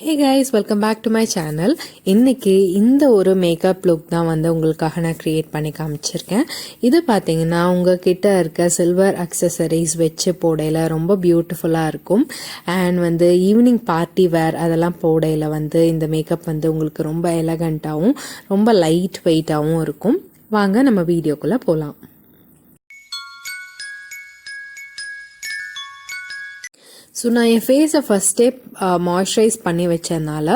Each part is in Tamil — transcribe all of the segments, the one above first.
Hey guys, welcome back to my channel. இன்னைக்கு இந்த ஒரு மேக்கப் லுக் தான் வந்து உங்களுக்காக நான் கிரியேட் பண்ணி காமிச்சிருக்கேன். இது பார்த்தீங்கன்னா உங்ககிட்ட இருக்க சில்வர் அக்சசரிஸ் வச்சு போடையில் ரொம்ப பியூட்டிஃபுல்லாக இருக்கும். அண்ட் வந்து ஈவினிங் பார்ட்டி வேர் அதெல்லாம் போடையில் வந்து இந்த மேக்கப் வந்து உங்களுக்கு ரொம்ப எலகண்ட்டாகவும் ரொம்ப லைட் வெயிட்டாகவும் இருக்கும். வாங்க நம்ம வீடியோக்குள்ளே போகலாம். ஸோ நான் என் ஃபேஸை ஃபஸ்ட்டே மாய்ஸ்சரைஸ் பண்ணி வச்சதுனால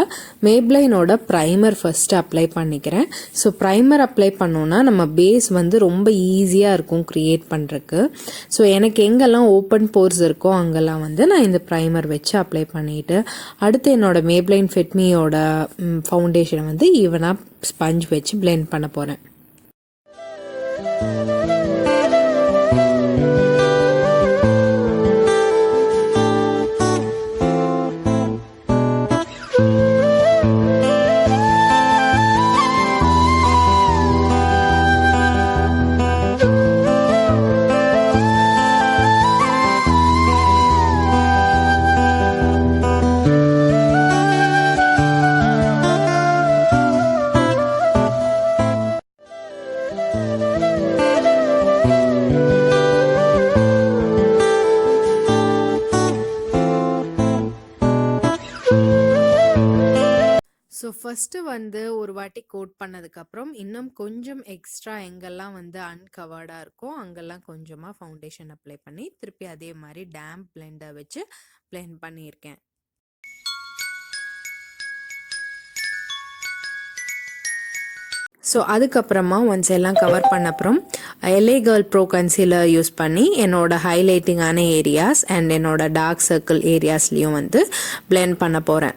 மேப்லைனோட ப்ரைமர் ஃபஸ்ட்டு அப்ளை பண்ணிக்கிறேன். ஸோ ப்ரைமர் அப்ளை பண்ணோன்னா நம்ம பேஸ் வந்து ரொம்ப ஈஸியாக இருக்கும் க்ரியேட் பண்ணுறதுக்கு. ஸோ எனக்கு எங்கெல்லாம் ஓப்பன் போர்ஸ் இருக்கோ அங்கெல்லாம் வந்து நான் இந்த ப்ரைமர் வச்சு அப்ளை பண்ணிவிட்டு அடுத்து என்னோடய மேப்லைன் ஃபிட்மியோட ஃபவுண்டேஷனை வந்து ஈவனாக ஸ்பஞ்ச் வச்சு பிளெண்ட் பண்ண போகிறேன். ஸோ ஃபஸ்ட்டு வந்து ஒரு வாட்டி கோட் பண்ணதுக்கப்புறம் இன்னும் கொஞ்சம் எக்ஸ்ட்ரா எங்கெல்லாம் வந்து அன்கவர்டாக இருக்கோ அங்கெல்லாம் கொஞ்சமாக ஃபவுண்டேஷன் அப்ளை பண்ணி திருப்பி அதே மாதிரி டேம்ப் பிளெண்டர் வச்சு பிளெண்ட் பண்ணியிருக்கேன். ஸோ அதுக்கப்புறமா ஒன்ஸ் எல்லாம் கவர் பண்ண அப்புறம் LA Girl Pro concealer use பண்ணி என்னோட ஹைலைட்டிங்கான ஏரியாஸ் அண்ட் என்னோட டார்க் சர்க்கிள் ஏரியாஸ்லேயும் வந்து பிளெண்ட் பண்ண போகிறேன்.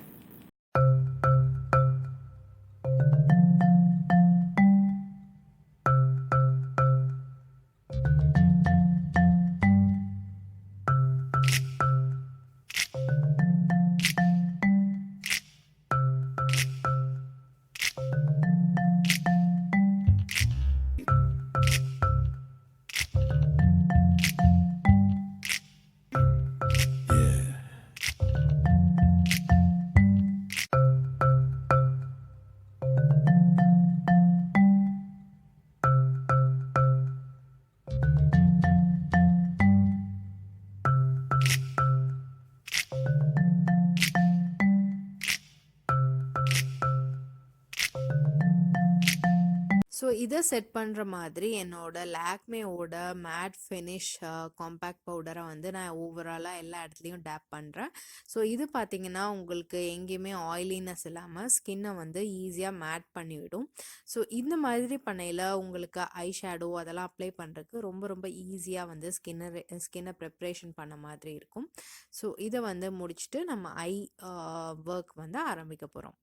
ஸோ இதை செட் பண்ணுற மாதிரி என்னோட லாக்மேவோட மேட் ஃபினிஷ் காம்பேக்ட் பவுடரை வந்து நான் ஓவராலாக எல்லா இடத்துலையும் டேப் பண்ணுறேன். ஸோ இது பார்த்திங்கன்னா உங்களுக்கு எங்கேயுமே ஆயிலினஸ் இல்லாமல் ஸ்கின்னை வந்து ஈஸியாக மேட் பண்ணிவிடும். ஸோ இந்த மாதிரி பண்ணையில் உங்களுக்கு ஐஷேடோ அதெல்லாம் அப்ளை பண்ணுறதுக்கு ரொம்ப ரொம்ப ஈஸியாக வந்து ஸ்கின்னை ப்ரிப்ரேஷன் பண்ண மாதிரி இருக்கும். ஸோ இதை வந்து முடிச்சுட்டு நம்ம ஒர்க் வந்து ஆரம்பிக்க போகிறோம்.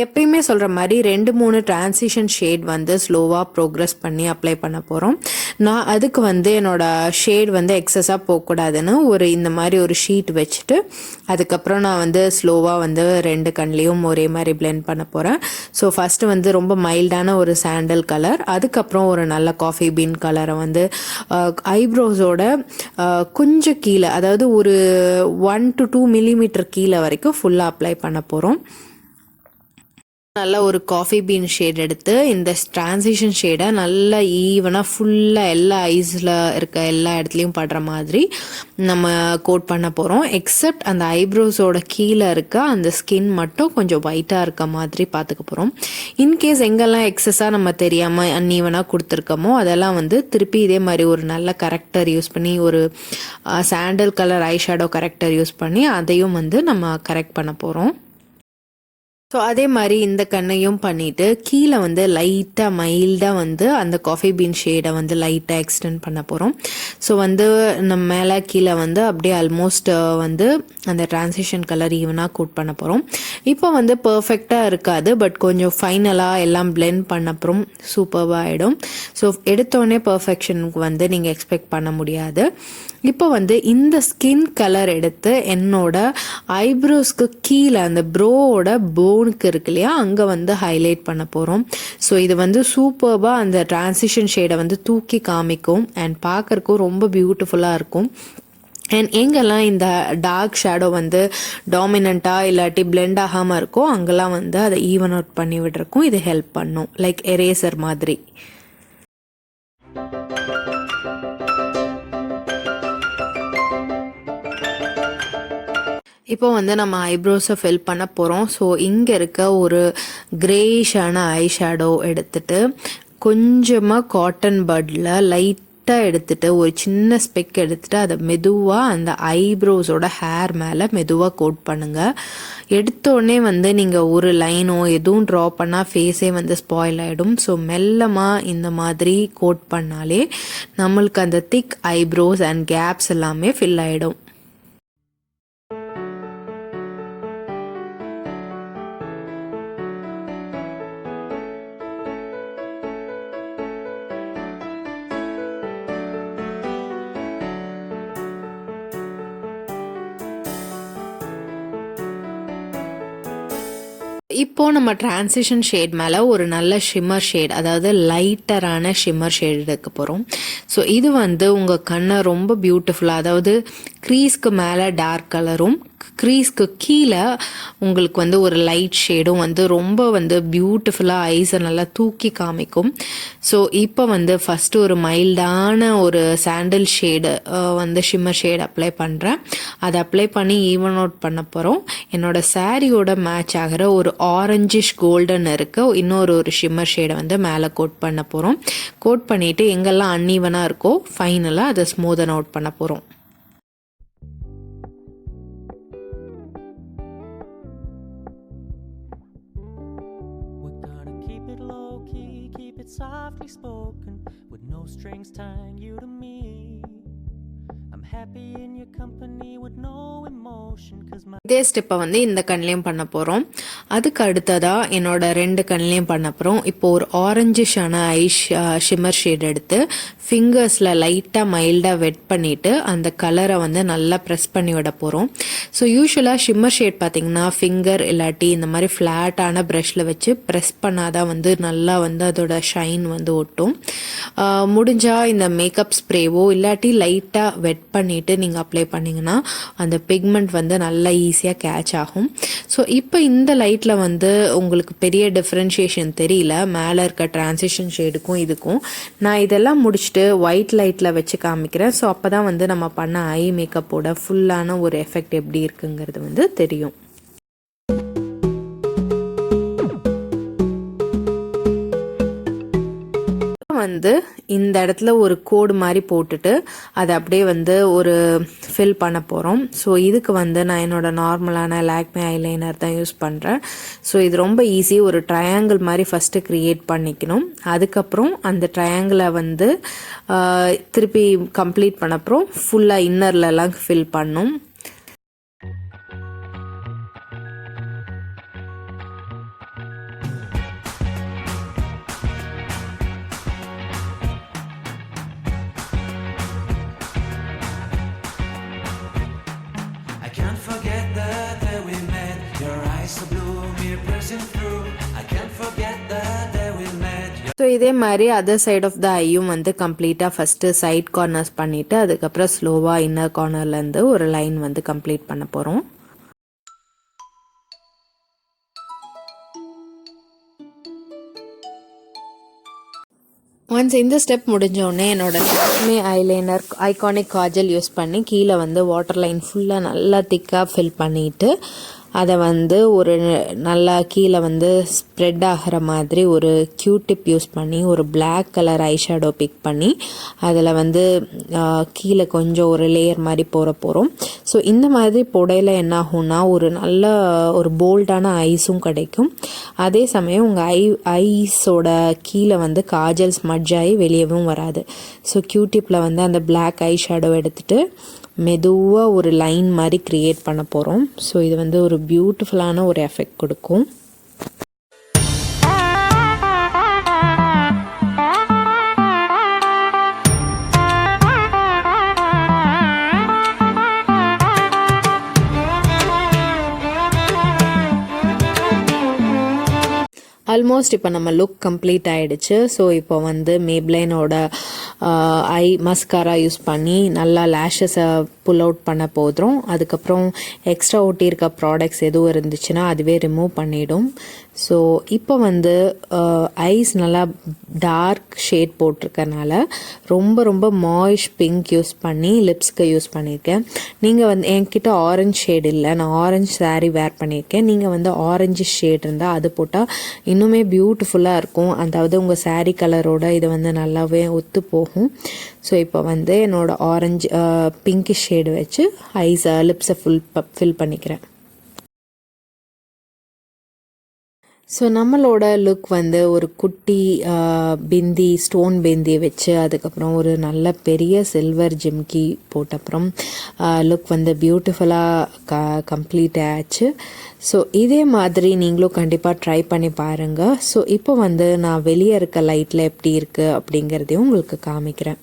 எப்பயுமே சொல்கிற மாதிரி 2-3 டிரான்சிஷன் ஷேட் வந்து ஸ்லோவாக ப்ரோக்ரஸ் பண்ணி அப்ளை பண்ண போகிறோம். நான் அதுக்கு வந்து என்னோடய ஷேட் வந்து எக்ஸஸாக போகக்கூடாதுன்னு இந்த மாதிரி ஒரு ஷீட் வச்சுட்டு அதுக்கப்புறம் நான் வந்து ஸ்லோவாக வந்து 2 கண்லேயும் ஒரே மாதிரி பிளெண்ட் பண்ண போகிறேன். ஸோ ஃபஸ்ட்டு வந்து ரொம்ப மைல்டான ஒரு சாண்டல் கலர், அதுக்கப்புறம் ஒரு நல்ல காஃபி பீன் கலரை வந்து ஐப்ரோஸோட கொஞ்சம் கீழே, அதாவது ஒரு 1 to 2 மில்லிமீட்டர் கீழே வரைக்கும் ஃபுல்லாக அப்ளை பண்ண போகிறோம். நல்லா ஒரு காஃபி பீன் ஷேட் எடுத்து இந்த டிரான்சிஷன் ஷேடை நல்லா ஈவனாக ஃபுல்லாக எல்லா ஐஸில் இருக்க எல்லா இடத்துலையும் படுற மாதிரி நம்ம கோட் பண்ண போகிறோம். எக்ஸப்ட் அந்த ஐப்ரோஸோட கீழே இருக்க அந்த ஸ்கின் மட்டும் கொஞ்சம் ஒயிட்டாக இருக்க மாதிரி பார்த்துக்க போகிறோம். இன்கேஸ் எங்கெல்லாம் எக்ஸஸாக நம்ம தெரியாமல் அன்ஈவனாக கொடுத்துருக்கோமோ அதெல்லாம் வந்து திருப்பி இதே மாதிரி ஒரு நல்ல கரெக்டர் யூஸ் பண்ணி ஒரு sandal colour eyeshadow character use பண்ணி அதையும் வந்து நம்ம கரெக்ட் பண்ண போகிறோம். ஸோ அதே மாதிரி இந்த கண்ணையும் பண்ணிவிட்டு கீழே வந்து லைட்டாக மைல்டாக வந்து அந்த காஃபி பீன் ஷேடை வந்து லைட்டாக எக்ஸ்டெண்ட் பண்ண போகிறோம். ஸோ வந்து நம்ம மேலே கீழே வந்து அப்படியே ஆல்மோஸ்ட் வந்து அந்த டிரான்சிஷன் கலர் ஈவனாக கோட் பண்ண போகிறோம். இப்போ வந்து பர்ஃபெக்டாக இருக்காது, பட் கொஞ்சம் ஃபைனலாக எல்லாம் பிளெண்ட் பண்ண அப்புறம் சூப்பராக ஆகிடும். ஸோ எடுத்தோடனே பர்ஃபெக்ஷனுக்கு வந்து நீங்கள் எக்ஸ்பெக்ட் பண்ண முடியாது. இப்போ வந்து இந்த ஸ்கின் கலர் எடுத்து என்னோட ஐப்ரோஸ்க்கு கீழே அந்த ப்ரோவோட போனுக்கு இருக்கு இல்லையா, அங்கே வந்து ஹைலைட் பண்ண போகிறோம். ஸோ இது வந்து சூப்பராக அந்த டிரான்சிஷன் ஷேடை வந்து தூக்கி காமிக்கும் அண்ட் பார்க்குறக்கும் ரொம்ப பியூட்டிஃபுல்லாக இருக்கும். அண்ட் எங்கெல்லாம் இந்த டார்க் ஷேடோ வந்து டாமினண்ட்டாக இல்லாட்டி பிளெண்ட் ஆகாமல் இருக்கோ அங்கெல்லாம் வந்து அதை ஈவன் அவுட் பண்ணி விடுறக்கும் இது ஹெல்ப் பண்ணும், லைக் எரேசர் மாதிரி. இப்போ வந்து நம்ம ஐப்ரோஸை ஃபில் பண்ண போகிறோம். ஸோ இங்கே இருக்க ஒரு கிரேஷான ஐ ஷேடோ எடுத்துட்டு கொஞ்சமாக காட்டன் பட்டில் லைட்டாக எடுத்துட்டு ஒரு சின்ன ஸ்பெக் எடுத்துட்டு அதை மெதுவாக அந்த ஐப்ரோஸோட ஹேர் மேலே மெதுவாக கோட் பண்ணுங்கள். எடுத்தோடனே வந்து நீங்கள் ஒரு லைனோ எதுவும் ட்ரா பண்ணால் ஃபேஸே வந்து ஸ்பாயில் ஆகிடும். ஸோ மெல்லமாக இந்த மாதிரி கோட் பண்ணாலே நம்மளுக்கு அந்த திக் ஐப்ரோஸ் அண்ட் கேப்ஸ் எல்லாமே ஃபில் ஆகிடும். இப்போ நம்ம டிரான்சிஷன் ஷேட் மேலே ஒரு நல்ல ஷிம்மர் ஷேட், அதாவது லைட்டரான ஷிம்மர் ஷேட் எடுக்க போகிறோம். ஸோ இது வந்து உங்கள் கண்ணை ரொம்ப பியூட்டிஃபுல்லாக, அதாவது க்ரீஸ்க்கு மேலே டார்க் கலரும் க்ரீஸ்க்கு கீழே உங்களுக்கு வந்து ஒரு லைட் ஷேடும் வந்து ரொம்ப வந்து பியூட்டிஃபுல்லாக ஐஸை நல்லா தூக்கி காமிக்கும். ஸோ இப்போ வந்து ஃபஸ்ட்டு ஒரு மைல்டான ஒரு சாண்டில் ஷேடு வந்து ஷிம்மர் ஷேட் அப்ளை பண்ணுறேன். அதை அப்ளை பண்ணி ஈவன் அவுட் பண்ண போகிறோம். என்னோடய சாரியோட மேட்ச் ஆகிற ஒரு ஆரஞ்சிஷ் கோல்டன் இருக்க இன்னொரு ஷிம்மர் ஷேடை வந்து மேலே கோட் பண்ண போகிறோம். கோட் பண்ணிவிட்டு எங்கெல்லாம் அன்ஈவனாக இருக்கோ ஃபைனலாக அதை ஸ்மூதன் அவுட் பண்ண போகிறோம். Softly spoken with no strings tying you to me. I'm happy in your company with no emotion cause my இதே ஸ்டெப்பை வந்து இந்த கண்ணிலையும் பண்ண போகிறோம். அதுக்கு அடுத்ததாக என்னோட 2 கண்ணிலையும் பண்ண போகிறோம். இப்போ ஒரு ஆரஞ்சிஷான ஷிம்மர் ஷேட் எடுத்து ஃபிங்கர்ஸில் லைட்டாக மைல்டாக வெட் பண்ணிவிட்டு அந்த கலரை வந்து நல்லா ப்ரெஸ் பண்ணி விட போகிறோம். ஸோ யூஸ்வலாக ஷிம்மர் ஷேட் பார்த்திங்கன்னா ஃபிங்கர் இல்லாட்டி இந்த மாதிரி ஃப்ளாட்டான ப்ரஷில் வச்சு ப்ரெஸ் பண்ணாதான் வந்து நல்லா வந்து அதோட ஷைன் வந்து ஒட்டும். முடிஞ்சால் இந்த மேக்கப் ஸ்ப்ரேவோ இல்லாட்டி லைட்டாக வெட் பண்ணிவிட்டு நீங்கள் அப்ளை பண்ணிங்கன்னா அந்த பிக்மெண்ட் வந்து நல்லா ஈஸியாக கேட்ச் ஆகும். ஸோ இப்போ இந்த லைட்டில் வந்து உங்களுக்கு பெரிய டிஃப்ரென்ஷியேஷன் தெரியல மேலே இருக்க டிரான்சிஷன் ஷேடுக்கும் இதுக்கும். நான் இதெல்லாம் முடிச்சுட்டு ஒயிட் லைட்டில் வச்சு காமிக்கிறேன். ஸோ அப்போ தான் வந்து நம்ம பண்ண ஐ மேக்கப்போட ஃபுல்லான ஒரு எஃபெக்ட் எப்படி இருக்குங்கிறது வந்து தெரியும். வந்து இந்த இடத்துல ஒரு கோடு மாதிரி போட்டுட்டு அதை அப்படியே வந்து ஒரு ஃபில் பண்ண போகிறோம். ஸோ இதுக்கு வந்து நான் என்னோட நார்மலான லாக்மே ஐலைனர் தான் யூஸ் பண்ணுறேன். ஸோ இது ரொம்ப ஈஸி. ஒரு ட்ரையாங்கிள் மாதிரி ஃபஸ்ட்டு க்ரியேட் பண்ணிக்கணும். அதுக்கப்புறம் அந்த ட்ரையாங்கிளை வந்து திருப்பி கம்ப்ளீட் பண்ண அப்புறம் ஃபுல்லாக இன்னர்லலாம் ஃபில் பண்ணும். ஸோ இதே மாதிரி அதர் சைட் ஆஃப் த ஐயும் வந்து கம்ப்ளீட்டாக ஃபஸ்ட்டு சைட் கார்னர்ஸ் பண்ணிவிட்டு அதுக்கப்புறம் ஸ்லோவாக இன்னர் கார்னர்லேருந்து ஒரு லைன் வந்து கம்ப்ளீட் பண்ண போகிறோம். ஒன்ஸ் இந்த ஸ்டெப் முடிஞ்சோடனே என்னோட Lakme eyeliner iconic Kajal use பண்ணி கீழே வந்து வாட்டர் லைன் ஃபுல்லாக நல்லா திக்காக ஃபில் பண்ணிவிட்டு அதை வந்து ஒரு நல்லா கீழே வந்து ஸ்ப்ரெட் ஆகிற மாதிரி ஒரு கியூடிப் யூஸ் பண்ணி ஒரு பிளாக் கலர் ஐஷேடோ பிக் பண்ணி அதில் வந்து கீழே கொஞ்சம் ஒரு லேயர் மாதிரி போகிறோம். ஸோ இந்த மாதிரி புடையில் என்ன ஆகும்னா ஒரு நல்ல ஒரு போல்டான ஐஸும் கிடைக்கும். அதே சமயம் உங்கள் ஐஸோட கீழே வந்து காஜல் ஸ்மட்ஜ் ஆகி வெளியவும் வராது. ஸோ கியூடிப்பில் வந்து அந்த பிளாக் ஐ ஷேடோ எடுத்துகிட்டு மெதுவாக ஒரு லைன் மாதிரி க்ரியேட் பண்ண போகிறோம். ஸோ இது வந்து ஒரு பியூட்டிஃபுல்லான ஒரு எஃபெக்ட் கொடுக்கும். ஆல்மோஸ்ட் இப்போ நம்ம லுக் கம்ப்ளீட் ஆகிடுச்சு. ஸோ இப்போ வந்து மேப்லைனோட ஐ மஸ்காரா யூஸ் பண்ணி நல்லா லேஷஸை புல் அவுட் பண்ண போதும். அதுக்கப்புறம் எக்ஸ்ட்ரா ஒட்டியிருக்க ப்ராடக்ட்ஸ் எதுவும் இருந்துச்சுன்னா அதுவே ரிமூவ் பண்ணிடும். ஸோ இப்போ வந்து ஐஸ் நல்லா டார்க் ஷேட் போட்டிருக்கனால ரொம்ப ரொம்ப மாய்ஷ் பிங்க் யூஸ் பண்ணி லிப்ஸ்க்கு யூஸ் பண்ணியிருக்கேன். நீங்கள் வந்து என்கிட்ட ஆரஞ்சு ஷேட் இல்லை, நான் ஆரஞ்சு சாரீ வேர் பண்ணியிருக்கேன். நீங்கள் வந்து ஆரஞ்சு ஷேட் இருந்தால் அது போட்டால் இன்னுமே பியூட்டிஃபுல்லாக இருக்கும். அதாவது உங்கள் சாரீ கலரோட இது வந்து நல்லாவே ஒத்து போகும். ஸோ இப்போ வந்து என்னோடய ஆரஞ்சு பிங்க் ஷேடு வச்சு ஐஸை லிப்ஸை ஃபில் பண்ணிக்கிறேன். ஸோ நம்மளோட லுக் வந்து ஒரு குட்டி பிந்தி ஸ்டோன் பிந்தி வச்சு அதுக்கப்புறம் ஒரு நல்ல பெரிய சில்வர் ஜிம்கி போட்ட அப்புறம் லுக் வந்து பியூட்டிஃபுல்லாக கம்ப்ளீட் ஆச்சு. ஸோ இதே மாதிரி நீங்களும் கண்டிப்பாக ட்ரை பண்ணி பாருங்கள். ஸோ இப்போ வந்து நான் வெளியே இருக்க லைட்டில் எப்படி இருக்குது அப்படிங்கிறதையும் உங்களுக்கு காமிக்கிறேன்.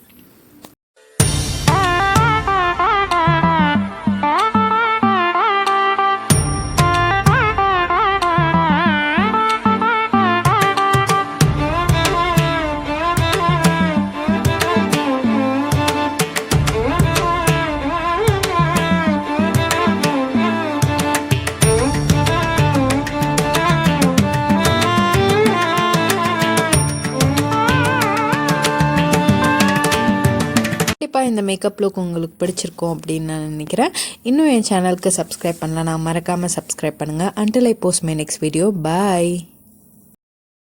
இந்த மேக்கப் லுக் உங்களுக்கு பிடிச்சிருக்கும் அப்படின்னு நான் நினைக்கிறேன். இன்னும் என் சேனலுக்கு சப்ஸ்கிரைப் பண்ணல, நான் மறக்காமல் சப்ஸ்கிரைப் பண்ணுங்கள். Until I post my next video, bye.